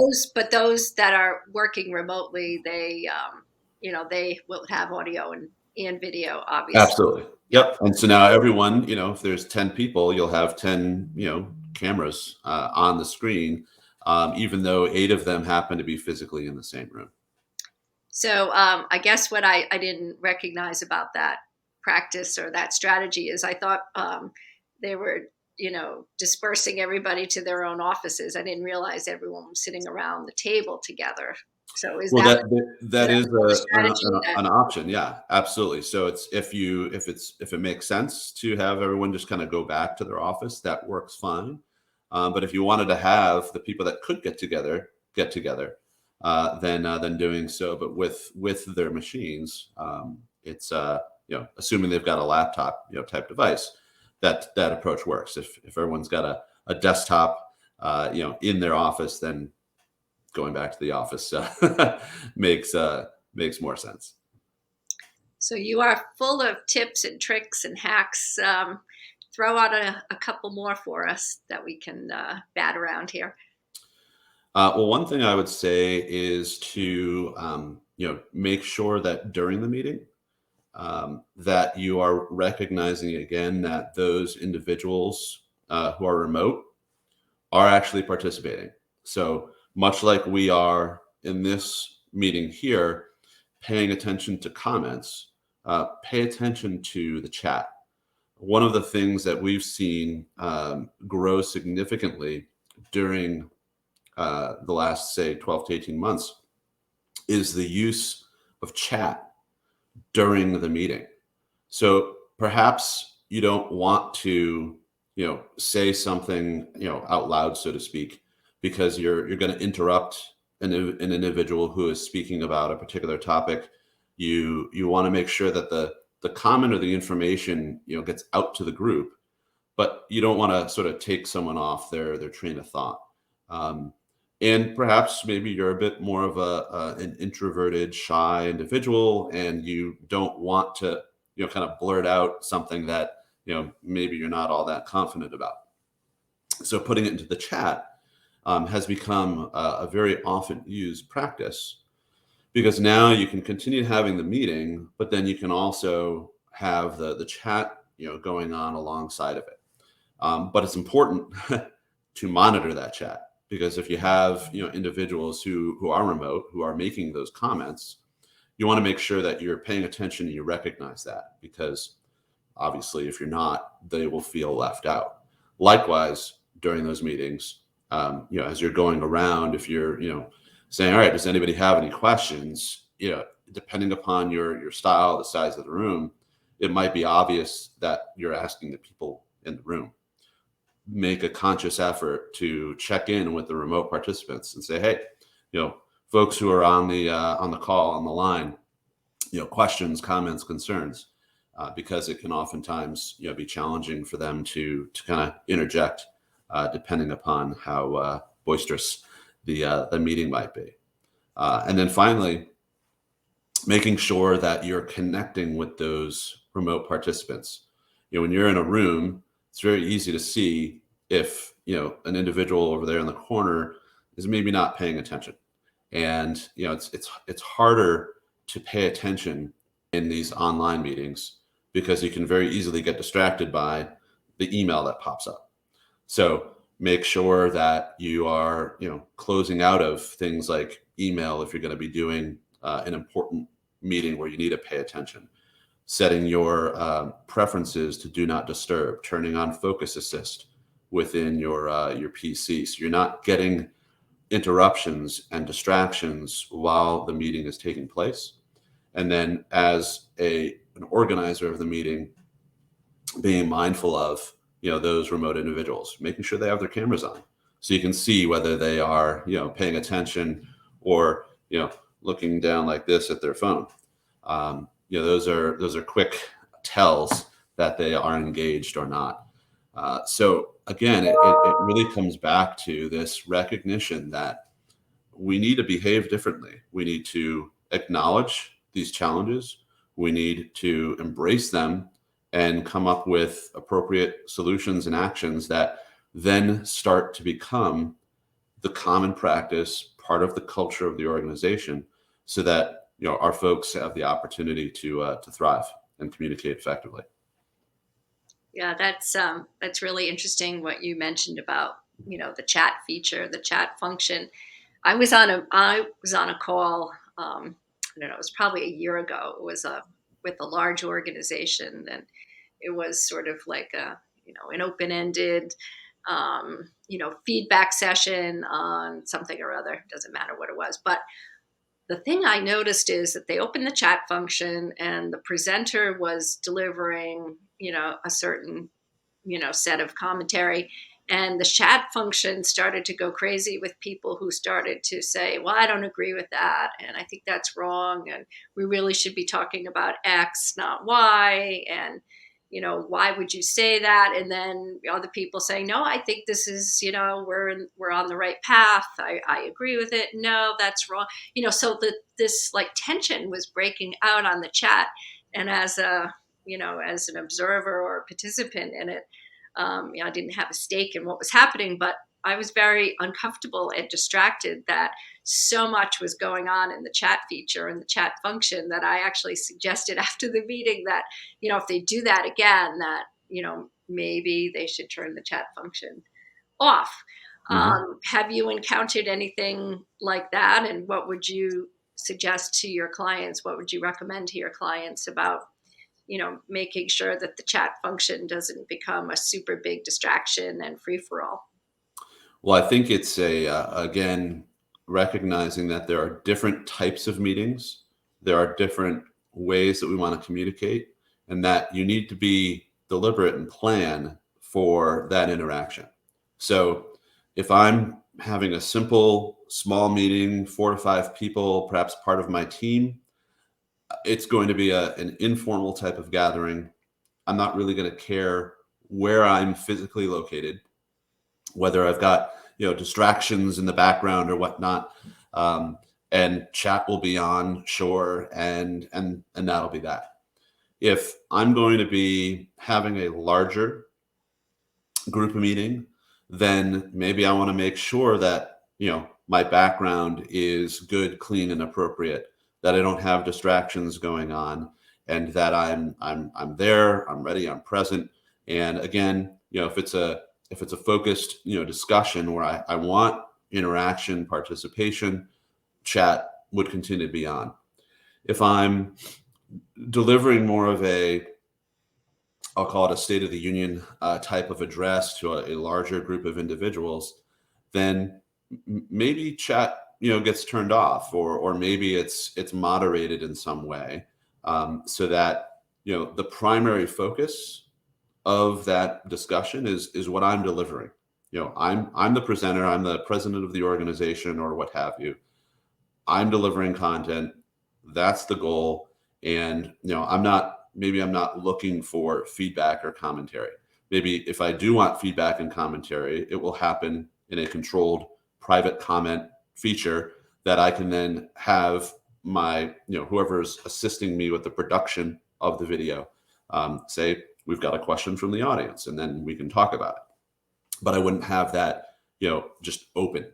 Speaker 1: those that are working remotely, they will have audio and video, obviously.
Speaker 2: absolutely.
Speaker 1: Yep.
Speaker 2: Yep. And so now everyone, if there's 10 people, you'll have 10, cameras on the screen, even though 8 of them happen to be physically in the same room.
Speaker 1: So I guess what I didn't recognize about that practice or that strategy is I thought they were, dispersing everybody to their own offices. I didn't realize everyone was sitting around the table together. So is
Speaker 2: Well,
Speaker 1: that
Speaker 2: that is
Speaker 1: the
Speaker 2: an,
Speaker 1: strategy that?
Speaker 2: an option. Yeah, absolutely. So it's if it makes sense to have everyone just kind of go back to their office, that works fine. But if you wanted to have the people that could get together, then doing so, but with their machines, it's assuming they've got a laptop type device, that approach works. If everyone's got a desktop in their office, then going back to the office makes more sense.
Speaker 1: So you are full of tips and tricks and hacks. Throw out a couple more for us that we can bat around here.
Speaker 2: Well, one thing I would say is to make sure that during the meeting, that you are recognizing again that those individuals who are remote are actually participating. So much like we are in this meeting here, paying attention to comments, pay attention to the chat. One of the things that we've seen grow significantly during the last, say, 12 to 18 months is the use of chat during the meeting. So perhaps you don't want to, say something, out loud, so to speak, because you're going to interrupt an individual who is speaking about a particular topic. You want to make sure that the comment or the information, gets out to the group, but you don't want to sort of take someone off their train of thought. Um, and perhaps maybe you're a bit more of an introverted, shy individual, and you don't want to, kind of blurt out something that, maybe you're not all that confident about. So putting it into the chat has become a very often used practice, because now you can continue having the meeting, but then you can also have the chat, going on alongside of it. But it's important to monitor that chat, because if you have, individuals who are remote, who are making those comments, you want to make sure that you're paying attention and you recognize that, because obviously if you're not, they will feel left out. Likewise, during those meetings, as you're going around, if you're, saying, all right, does anybody have any questions? Depending upon your style, the size of the room, it might be obvious that you're asking the people in the room. Make a conscious effort to check in with the remote participants and say, hey, folks who are on the call, on the line, questions, comments, concerns, because it can oftentimes, be challenging for them to kind of interject, depending upon how boisterous the meeting might be. And then finally, making sure that you're connecting with those remote participants. When you're in a room, it's very easy to see if, an individual over there in the corner is maybe not paying attention. And, it's harder to pay attention in these online meetings, because you can very easily get distracted by the email that pops up. So make sure that you are, closing out of things like email if you're going to be doing an important meeting where you need to pay attention. Setting your preferences to do not disturb, turning on focus assist within your PC, so you're not getting interruptions and distractions while the meeting is taking place. And then as an organizer of the meeting, being mindful of, those remote individuals, making sure they have their cameras on, so you can see whether they are, paying attention or, looking down like this at their phone. Those are quick tells that they are engaged or not. So again, it really comes back to this recognition that we need to behave differently. We need to acknowledge these challenges. We need to embrace them and come up with appropriate solutions and actions that then start to become the common practice, part of the culture of the organization, so that, our folks have the opportunity to thrive and communicate effectively.
Speaker 1: Yeah, that's really interesting what you mentioned about, the chat feature, the chat function. I was on a call. I don't know. It was probably a year ago. It was with a large organization, and it was sort of like an open-ended, feedback session on something or other. Doesn't matter what it was, but the thing I noticed is that they opened the chat function, and the presenter was delivering, a certain, set of commentary. And the chat function started to go crazy with people who started to say, well, I don't agree with that. And I think that's wrong. And we really should be talking about X, not Y. And, why would you say that? And then other people saying, no, I think this is, we're on the right path. I agree with it. No, that's wrong. So this like tension was breaking out on the chat. And as as an observer or a participant in it, I didn't have a stake in what was happening, but I was very uncomfortable and distracted that so much was going on in the chat feature and the chat function that I actually suggested after the meeting that, if they do that again, that, maybe they should turn the chat function off.
Speaker 2: Mhm.
Speaker 1: Have you encountered anything like that? And what would you suggest to your clients? What would you recommend to your clients about, making sure that the chat function doesn't become a super big distraction and free for all?
Speaker 2: Well, I think it's again, recognizing that there are different types of meetings. There are different ways that we want to communicate, and that you need to be deliberate and plan for that interaction. So if I'm having a simple, small meeting, 4 to 5 people, perhaps part of my team, it's going to be an informal type of gathering. I'm not really going to care where I'm physically located, whether I've got distractions in the background or whatnot, and chat will be on, sure, and that'll be that. If I'm going to be having a larger group meeting, then maybe I want to make sure that my background is good, clean, and appropriate, that I don't have distractions going on, and that I'm there, I'm ready, I'm present. And again, if it's a focused discussion where I want interaction, participation, chat would continue to be on. If I'm delivering more of I'll call it a State of the Union type of address to a larger group of individuals, then maybe chat gets turned off, or maybe it's moderated in some way, so that the primary focus of that discussion is what I'm delivering. I'm the presenter, I'm the president of the organization, or what have you. I'm delivering content. That's the goal. And I'm not looking for feedback or commentary. Maybe if I do want feedback and commentary, it will happen in a controlled private comment feature that I can then have my, whoever's assisting me with the production of the video, say, we've got a question from the audience, and then we can talk about it. But I wouldn't have that, just open.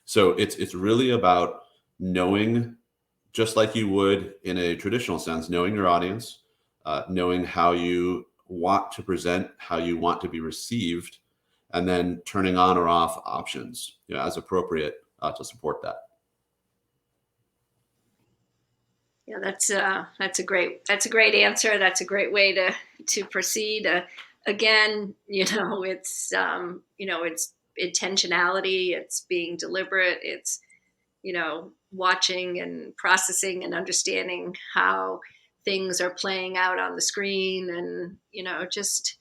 Speaker 2: So it's really about knowing, just like you would in a traditional sense, knowing your audience, knowing how you want to present, how you want to be received, and then turning on or off options, as appropriate, to support that.
Speaker 1: Yeah, that's a great answer. That's a great way to proceed. Again, it's intentionality. It's being deliberate. It's watching and processing and understanding how things are playing out on the screen, and just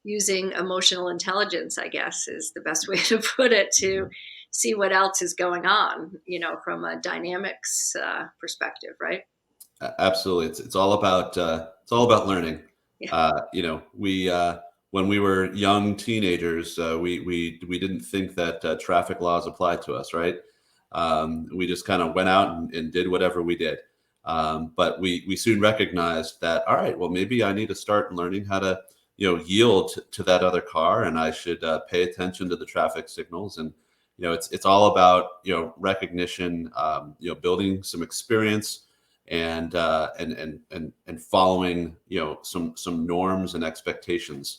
Speaker 1: using emotional intelligence, I guess, is the best way to put it, to see what else is going on, from a dynamics perspective, right?
Speaker 2: Absolutely, it's all about learning.
Speaker 1: Yeah.
Speaker 2: We when we were young teenagers, we didn't think that traffic laws applied to us, right? We just kind of went out and did whatever we did. But we soon recognized that, all right, well, maybe I need to start learning how to yield to that other car, and I should pay attention to the traffic signals. And it's all about recognition, building some experience, and following some norms and expectations,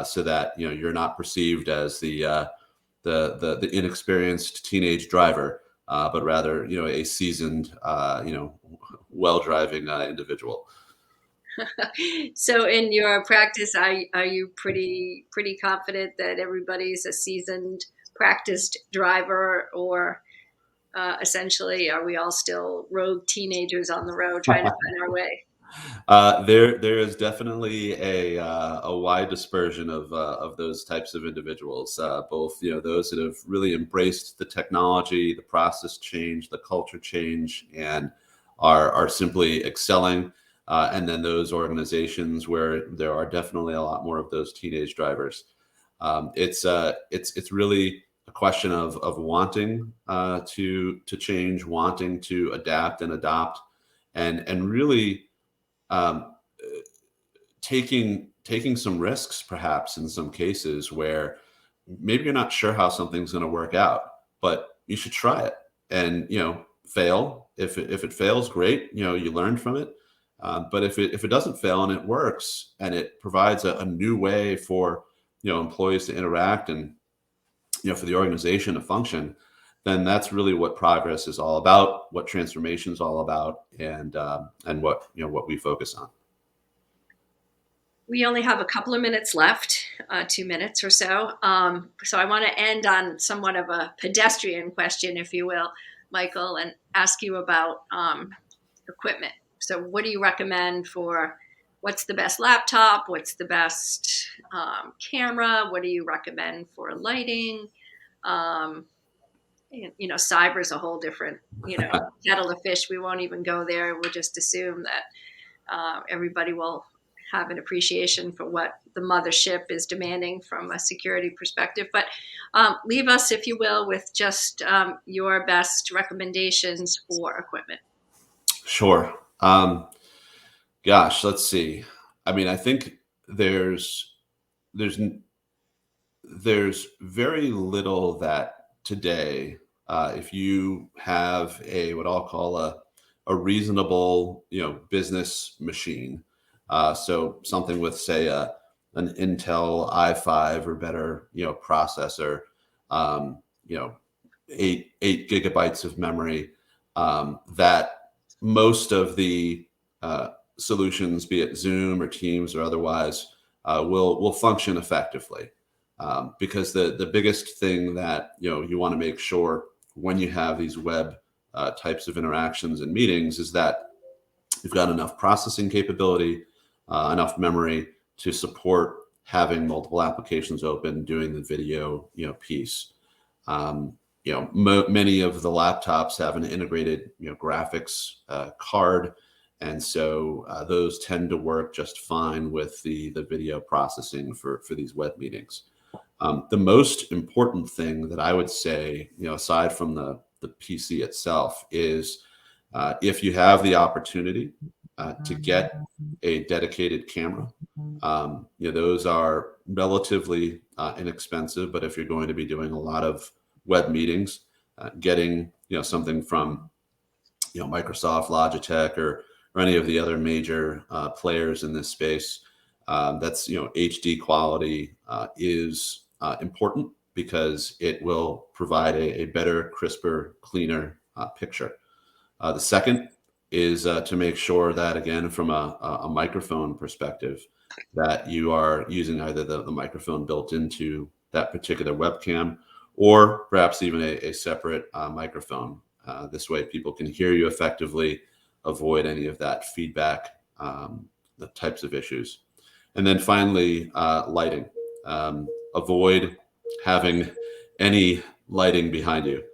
Speaker 2: so that you're not perceived as the inexperienced teenage driver, but rather a seasoned well driving individual.
Speaker 1: So in your practice, are you pretty confident that everybody's a seasoned, practiced driver, or essentially, are we all still rogue teenagers on the road trying to find our way?
Speaker 2: There is definitely a wide dispersion of those types of individuals, both those that have really embraced the technology, the process change, the culture change, and are simply excelling, and then those organizations where there are definitely a lot more of those teenage drivers. It's really a question of wanting to change, wanting to adapt and adopt, and really um, taking some risks, perhaps in some cases where maybe you're not sure how something's going to work out, but you should try it and fail. If it fails, great. You learn from it. But if it doesn't fail and it works and it provides a new way for employees to interact and for the organization to function, then that's really what progress is all about, what transformation is all about, and what what we focus on.
Speaker 1: We only have a couple of minutes left, 2 minutes or so. So I want to end on somewhat of a pedestrian question, if you will, Michael, and ask you about equipment. So what do you recommend for what's the best laptop? What's the best camera? What do you recommend for lighting? Um, cyber is a whole different, kettle of fish. We won't even go there. We'll just assume that everybody will have an appreciation for what the mothership is demanding from a security perspective. But leave us, if you will, with just your best recommendations for equipment.
Speaker 2: Sure. Gosh, let's see. I mean, I think there's there's very little that today, if you have a what I'll call a reasonable business machine, so something with say an Intel i5 or better processor, um, you know 8 gigabytes of memory, that most of the solutions, be it Zoom or Teams or otherwise, will function effectively. Because the biggest thing that you want to make sure when you have these web types of interactions and meetings is that you've got enough processing capability, enough memory to support having multiple applications open, doing the video piece. Many of the laptops have an integrated graphics card, and so those tend to work just fine with the video processing for these web meetings. The most important thing that I would say, aside from the PC itself, is if you have the opportunity to get a dedicated camera. Those are relatively inexpensive, but if you're going to be doing a lot of web meetings, getting something from Microsoft, Logitech, or any of the other major players in this space that's HD quality is important, because it will provide a better, crisper, cleaner picture. The second is to make sure that, again, from a microphone perspective, that you are using either the microphone built into that particular webcam, or perhaps even a separate microphone. This way people can hear you effectively, avoid any of that feedback, the types of issues. And then finally, lighting. Avoid having any lighting behind you,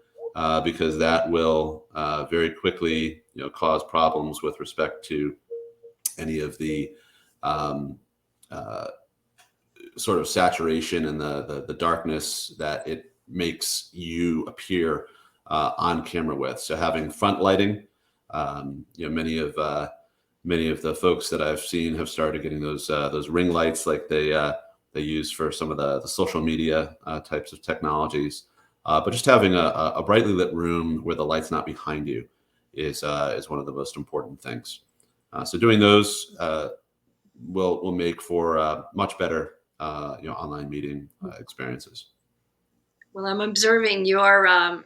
Speaker 2: because that will very quickly cause problems with respect to any of the sort of saturation and the darkness that it makes you appear on camera with. So having front lighting, many of the folks that I've seen have started getting those ring lights like they use for some of the social media types of technologies. But just having a brightly lit room where the light's not behind you is one of the most important things. So doing those will make for much better online meeting experiences.
Speaker 1: Well, I'm observing your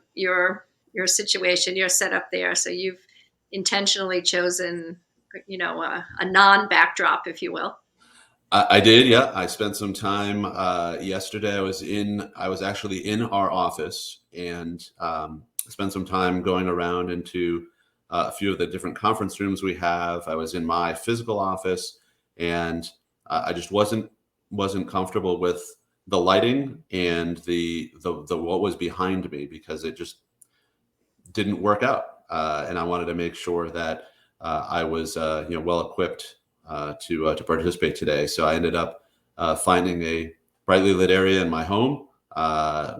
Speaker 1: situation, your setup there. So you've intentionally chosen, a non-backdrop, if you will.
Speaker 2: I did, yeah. I spent some time yesterday. I was actually in our office, and spent some time going around into a few of the different conference rooms we have. I was in my physical office, and I just wasn't comfortable with the lighting and the what was behind me, because it just didn't work out. And I wanted to make sure that I was well equipped to participate today. So I ended up finding a brightly lit area in my home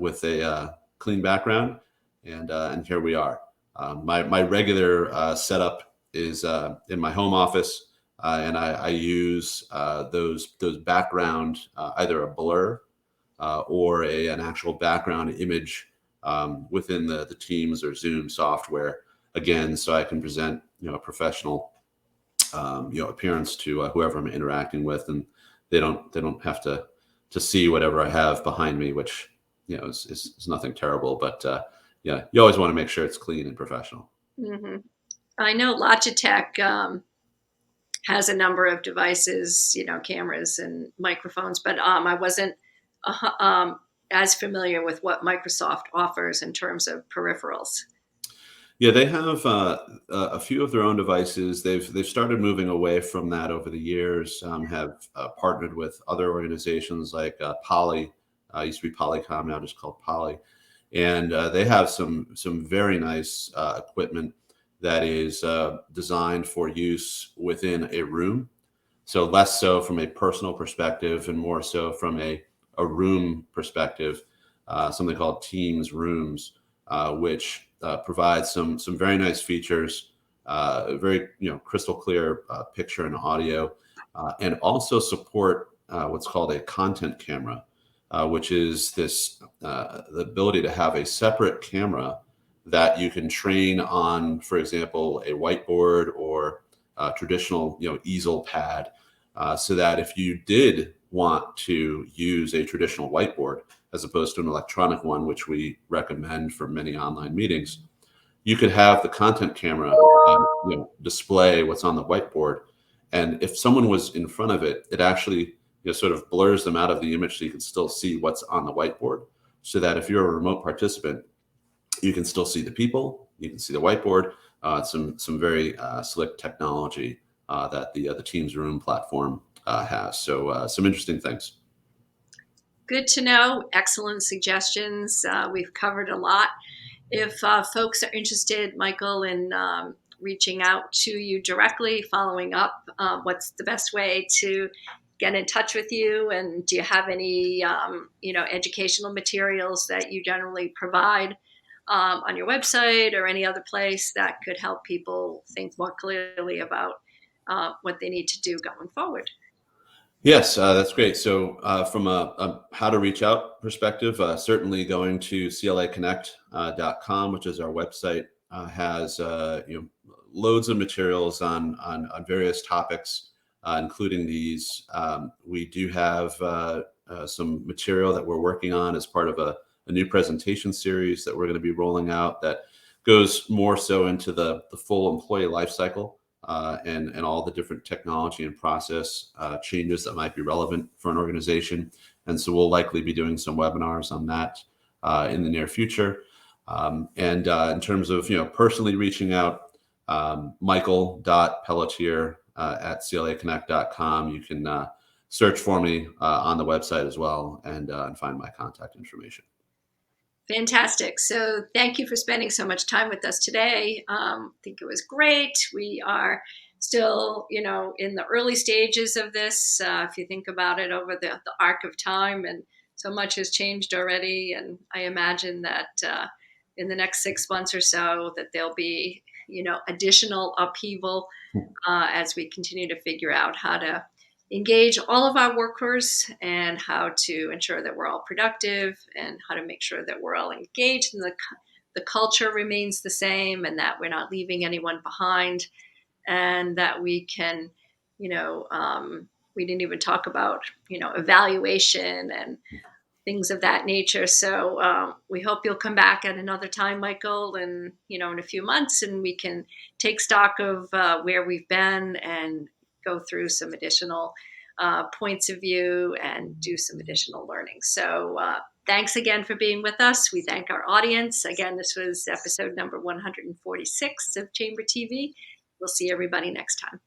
Speaker 2: with a clean background, and here we are. My regular setup is in my home office, and I use those background, either a blur or an actual background image within the Teams or Zoom software, again, so I can present a professional appearance to whoever I'm interacting with, and they don't have to see whatever I have behind me, which is nothing terrible, but yeah, you always want to make sure it's clean and professional.
Speaker 1: Hmm. I know Logitech has a number of devices, cameras and microphones, but I wasn't as familiar with what Microsoft offers in terms of peripherals.
Speaker 2: Yeah, they have a few of their own devices. They've started moving away from that over the years. Have partnered with other organizations like Poly. Used to be Polycom, now just called Poly, and they have some very nice equipment that is designed for use within a room. So less so from a personal perspective and more so from a room perspective. Something called Teams Rooms, which provides some very nice features, very crystal clear picture and audio, and also support what's called a content camera, which is this the ability to have a separate camera that you can train on, for example, a whiteboard or traditional easel pad, so that if you did want to use a traditional whiteboard as opposed to an electronic one, which we recommend for many online meetings, you could have the content camera display what's on the whiteboard. And if someone was in front of it, it actually sort of blurs them out of the image so you can still see what's on the whiteboard. So that if you're a remote participant, you can still see the people, you can see the whiteboard. Some very slick technology that the Teams Room platform has. So some interesting things.
Speaker 1: Good to know. Excellent suggestions. We've covered a lot. If folks are interested, Michael, in reaching out to you directly, following up, what's the best way to get in touch with you? And do you have any, educational materials that you generally provide on your website or any other place that could help people think more clearly about what they need to do going forward?
Speaker 2: Yes, that's great. So, from a how to reach out perspective, certainly going to claconnect.com, which is our website, has loads of materials on various topics, including these. We do have some material that we're working on as part of a new presentation series that we're going to be rolling out that goes more so into the full employee life cycle, and all the different technology and process changes that might be relevant for an organization. And so we'll likely be doing some webinars on that in the near future. And in terms of personally reaching out, Michael.Pelletier at claconnect.com. You can search for me on the website as well, and find my contact information.
Speaker 1: Fantastic. So thank you for spending so much time with us today. I think it was great. We are still, in the early stages of this. If you think about it over the arc of time, and so much has changed already. And I imagine that in the next 6 months or so, that there'll be, additional upheaval as we continue to figure out how to engage all of our workers and how to ensure that we're all productive and how to make sure that we're all engaged and the culture remains the same and that we're not leaving anyone behind and that we can, we didn't even talk about, evaluation and things of that nature. So we hope you'll come back at another time, Michael, and in a few months, and we can take stock of where we've been and go through some additional points of view and do some additional learning. So thanks again for being with us. We thank our audience. Again, this was episode number 146 of Chamber TV. We'll see everybody next time.